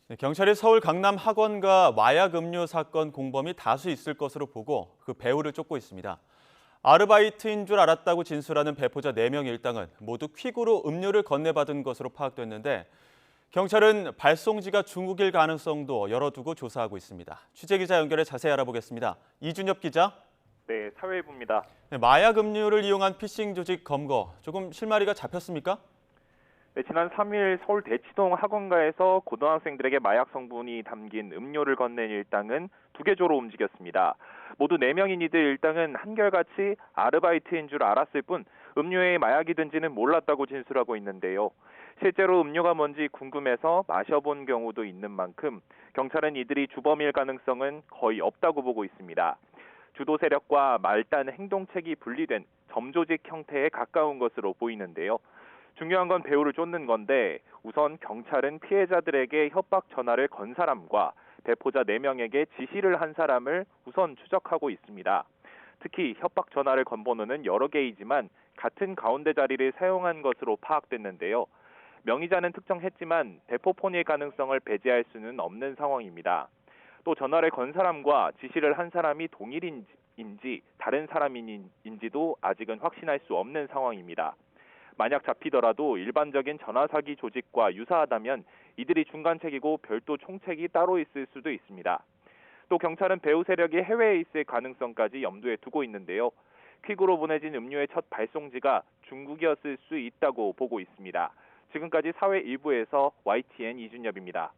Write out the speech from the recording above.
네, 경찰이 서울 강남 학원가 마약 음료 사건 공범이 다수 있을 것으로 보고 그 배후를 쫓고 있습니다. 아르바이트인 줄 알았다고 진술하는 배포자 4명 일당은 모두 퀵으로 음료를 건네받은 것으로 파악됐는데 경찰은 발송지가 중국일 가능성도 열어두고 조사하고 있습니다. 취재기자 연결해 자세히 알아보겠습니다. 이준엽 기자. 네, 사회부입니다. 네, 마약 음료를 이용한 피싱 조직 검거, 조금 실마리가 잡혔습니까? 네, 지난 3일 서울 대치동 학원가에서 고등학생들에게 마약 성분이 담긴 음료를 건넨 일당은 2개 조로 움직였습니다. 모두 4명인 이들 일당은 한결같이 아르바이트인 줄 알았을 뿐 음료에 마약이 든지는 몰랐다고 진술하고 있는데요. 실제로 음료가 뭔지 궁금해서 마셔본 경우도 있는 만큼 경찰은 이들이 주범일 가능성은 거의 없다고 보고 있습니다. 주도 세력과 말단 행동책이 분리된 점조직 형태에 가까운 것으로 보이는데요. 중요한 건 배후를 쫓는 건데 우선 경찰은 피해자들에게 협박 전화를 건 사람과 배포자 4명에게 지시를 한 사람을 우선 추적하고 있습니다. 특히 협박 전화를 건 번호는 여러 개이지만 같은 가운데 자리를 사용한 것으로 파악됐는데요. 명의자는 특정했지만 대포폰일 가능성을 배제할 수는 없는 상황입니다. 또 전화를 건 사람과 지시를 한 사람이 동일인지 다른 사람인지도 아직은 확신할 수 없는 상황입니다. 만약 잡히더라도 일반적인 전화 사기 조직과 유사하다면 이들이 중간책이고 별도 총책이 따로 있을 수도 있습니다. 또 경찰은 배후 세력이 해외에 있을 가능성까지 염두에 두고 있는데요. 퀵으로 보내진 음료의 첫 발송지가 중국이었을 수 있다고 보고 있습니다. 지금까지 사회 일부에서 YTN 이준엽입니다.